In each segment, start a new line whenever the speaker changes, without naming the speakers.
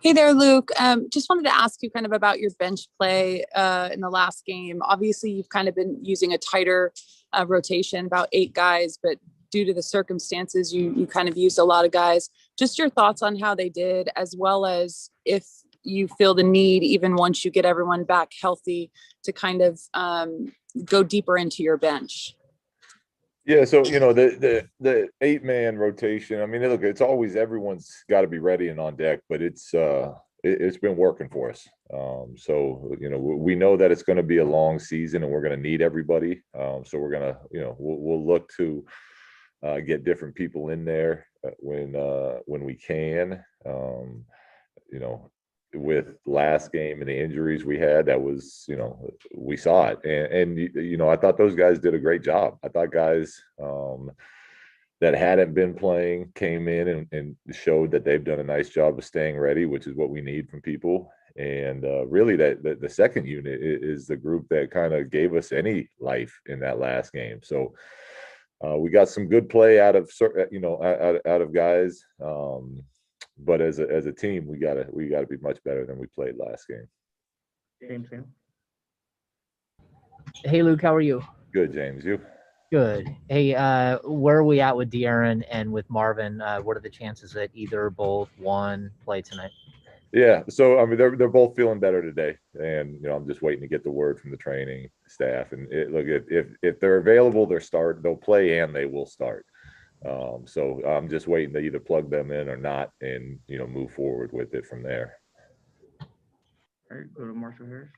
Hey there, Luke. Just wanted to ask you kind of about your bench play in the last game. Obviously, you've kind of been using a tighter rotation, about 8 guys, but due to the circumstances, you kind of used a lot of guys. Just your thoughts on how they did, as well as if you feel the need, even once you get everyone back healthy, to kind of go deeper into your bench.
Yeah, so the 8-man rotation. I mean, look, it's always everyone's got to be ready and on deck, but it's been working for us. So we know that it's going to be a long season, and we're going to need everybody. So we're gonna we'll look to get different people in there when we can. You know, with last game and the injuries we had, that was, we saw it. And I thought those guys did a great job. I thought guys that hadn't been playing came in and showed that they've done a nice job of staying ready, which is what we need from people. And really that the second unit is the group that kind of gave us any life in that last game. So we got some good play out of guys. But as a team, we gotta be much better than we played last game.
James,
hey Luke, how are you?
Good, James. You?
Good. Hey, where are we at with De'Aaron and with Marvin? What are the chances that either or both one play tonight?
Yeah, so I mean they're both feeling better today, and I'm just waiting to get the word from the training staff. And look, if they're available, they'll play and they will start. So I'm just waiting to either plug them in or not, and move forward with it from there.
All right, go to Marshall Harris.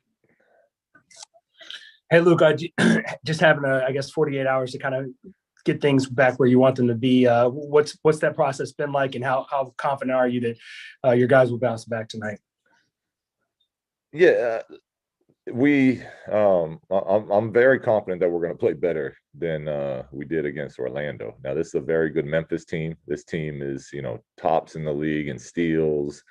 Hey, Luke, just having 48 hours to kind of get things back where you want them to be. What's that process been like, and how confident are you that your guys will bounce back tonight?
Yeah, I'm very confident that we're going to play better than we did against Orlando. Now, this is a very good Memphis team. This team is, tops in the league in steals.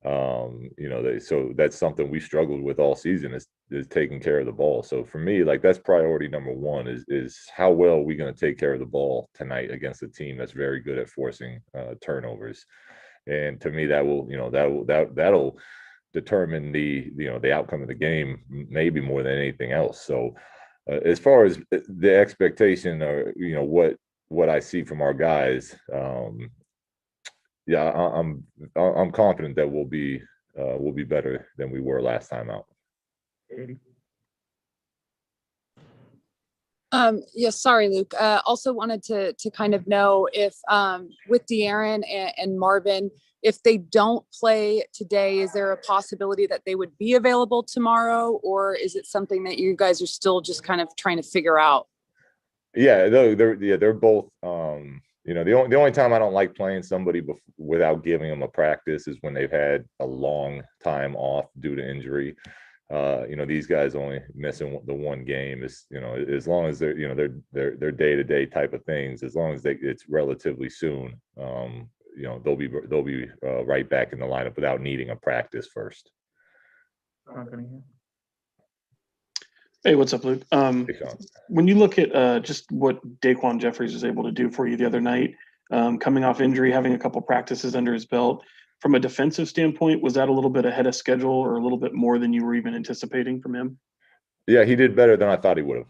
So that's something we struggled with all season is taking care of the ball. So for me, like, that's priority number one is how well are we going to take care of the ball tonight against a team that's very good at forcing turnovers. And to me, that'll determine the outcome of the game, maybe more than anything else. So as far as the expectation, or what I see from our guys, yeah, I'm confident that we'll be better than we were last time out.
Yes, sorry, Luke. Also wanted to kind of know if with De'Aaron and Marvin, if they don't play today, is there a possibility that they would be available tomorrow, or is it something that you guys are still just kind of trying to figure out?
Yeah, they're both. The only time I don't like playing somebody without giving them a practice is when they've had a long time off due to injury. These guys only missing the one game is, as long as they're day-to-day type of things, as long as it's relatively soon, they'll be right back in the lineup without needing a practice first.
Hey, what's up, Luke? When you look at just what Daquan Jeffries was able to do for you the other night, coming off injury, having a couple practices under his belt, from a defensive standpoint, was that a little bit ahead of schedule or a little bit more than you were even anticipating from him?
Yeah, he did better than I thought he would have.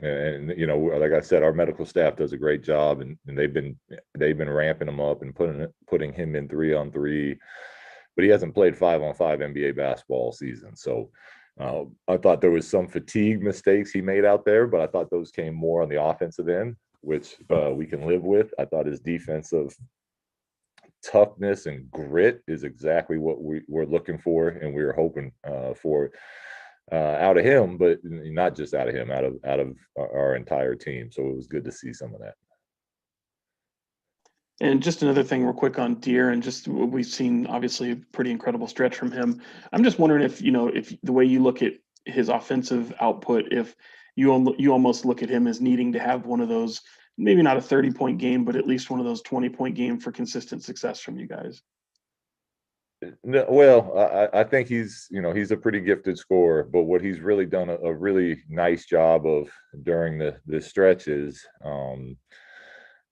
Like I said, our medical staff does a great job, and they've been ramping him up and putting him in 3-on-3, but he hasn't played 5-on-5 NBA basketball all season. So I thought there was some fatigue mistakes he made out there, but I thought those came more on the offensive end, which we can live with. I thought his defensive toughness and grit is exactly what we're looking for, and we were hoping for out of him, but not just out of him, out of our entire team. So it was good to see some of that.
And just another thing real quick on De'Aaron, just we've seen obviously a pretty incredible stretch from him. I'm just wondering if the way you look at his offensive output, if you almost look at him as needing to have one of those, maybe not a 30-point game, but at least one of those 20-point game for consistent success from you guys.
No, well, I think he's a pretty gifted scorer, but what he's really done a really nice job of during the stretches,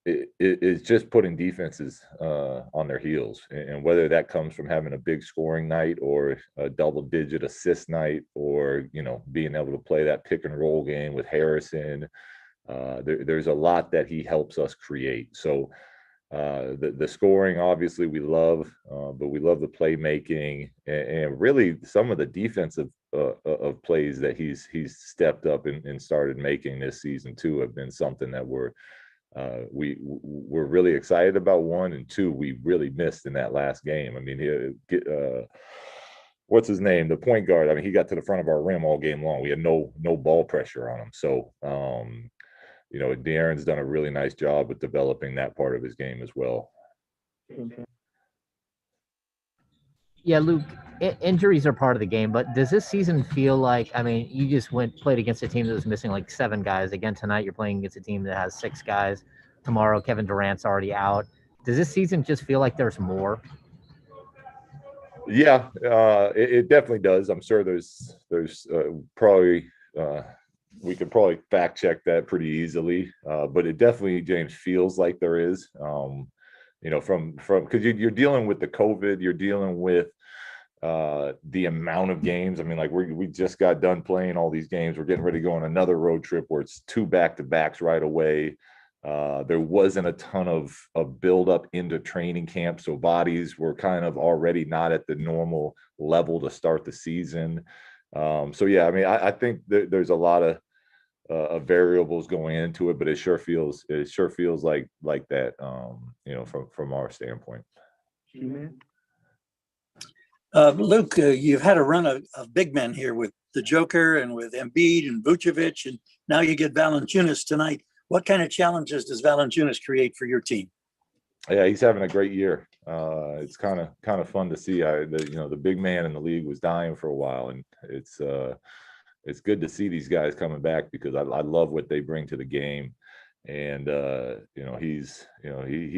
it's just putting defenses on their heels, and whether that comes from having a big scoring night or a double-digit assist night, or being able to play that pick and roll game with Harrison. There's a lot that he helps us create. So the scoring, obviously, we love, but we love the playmaking, and really some of the defensive of plays that he's stepped up and started making this season too have been something that we're really excited about. One, and two, we really missed in that last game. I mean, what's his name? The point guard. I mean, he got to the front of our rim all game long. We had no ball pressure on him. So, De'Aaron's done a really nice job with developing that part of his game as well.
Yeah, Luke, injuries are part of the game, but does this season feel like, I mean, you just played against a team that was missing like 7 guys. Again, tonight you're playing against a team that has 6 guys. Tomorrow, Kevin Durant's already out. Does this season just feel like there's more?
Yeah, it definitely does. I'm sure there's probably we could probably fact check that pretty easily, but it definitely, James, feels like there is. From because you're dealing with the COVID, you're dealing with the amount of games. I mean, like we just got done playing all these games. We're getting ready to go on another road trip where it's 2 back-to-backs right away. There wasn't a ton of build up into training camp, so bodies were kind of already not at the normal level to start the season. So yeah, I mean, I think there's a lot of variables going into it, but it sure feels like that, from our standpoint.
Luke, you've had a run of big men here with the Joker and with Embiid and Vucevic, and now you get Valanciunas tonight. What kind of challenges does Valanciunas create for your team?
Yeah, he's having a great year. It's kind of fun to see. The big man in the league was dying for a while, and it's good to see these guys coming back, because I love what they bring to the game. And he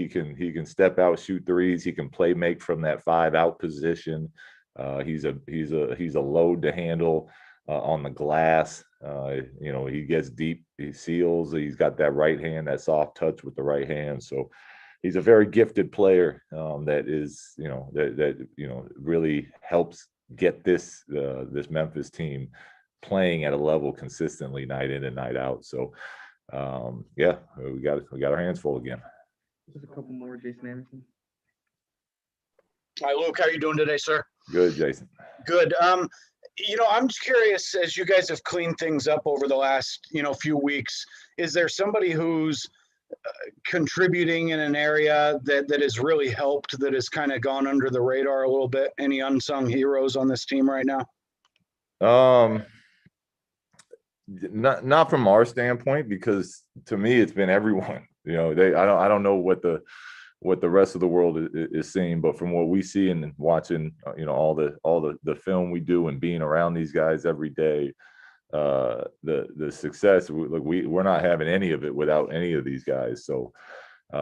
can step out, shoot threes. He can make from that 5-out position. He's a load to handle on the glass. He gets deep, he seals. He's got that right hand, that soft touch with the right hand. So he's a very gifted player that is, that really helps get this Memphis team playing at a level consistently night in and night out. So yeah, we got our hands full again.
Just a couple more, Jason Anderson.
Hi, Luke. How are you doing today, sir?
Good, Jason.
Good. I'm just curious, as you guys have cleaned things up over the last, few weeks, is there somebody who's contributing in an area that has really helped, that has kind of gone under the radar a little bit? Any unsung heroes on this team right now?
Not from our standpoint, because to me it's been everyone. I don't know what the rest of the world is seeing, but from what we see and watching, all the film we do and being around these guys every day, the success, we're not having any of it without any of these guys. So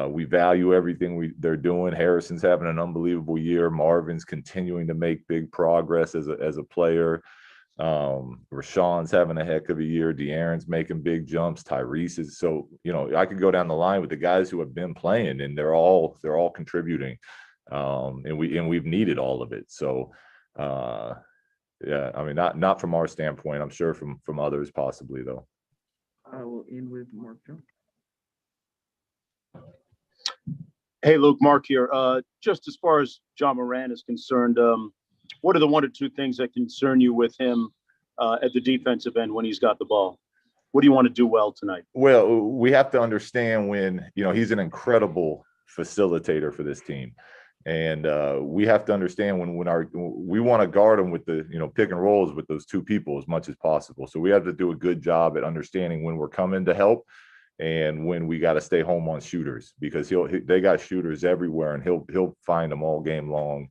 we value everything they're doing. Harrison's having an unbelievable year. Marvin's continuing to make big progress as a player. Rashawn's having a heck of a year. De'Aaron's making big jumps. Tyrese is. So I could go down the line with the guys who have been playing, and they're all contributing, and we've needed all of it. So yeah, I mean, not from our standpoint. I'm sure from others possibly, though.
I will end with Mark Jones.
Hey, Luke, Mark here. Just as far as John Moran is concerned, what are the 1 or 2 things that concern you with him at the defensive end when he's got the ball? What do you want to do well tonight?
Well, we have to understand when, he's an incredible facilitator for this team. And we have to understand when we want to guard him with the, pick and rolls with those 2 people as much as possible. So we have to do a good job at understanding when we're coming to help and when we got to stay home on shooters, because they got shooters everywhere, and he'll find them all game long.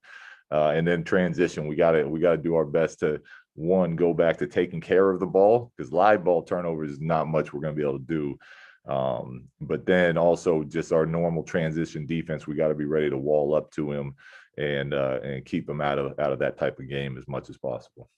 And then transition, we gotta do our best to, one, go back to taking care of the ball, because live ball turnovers is not much we're going to be able to do. But then also just our normal transition defense, we got to be ready to wall up to him and keep him out of that type of game as much as possible.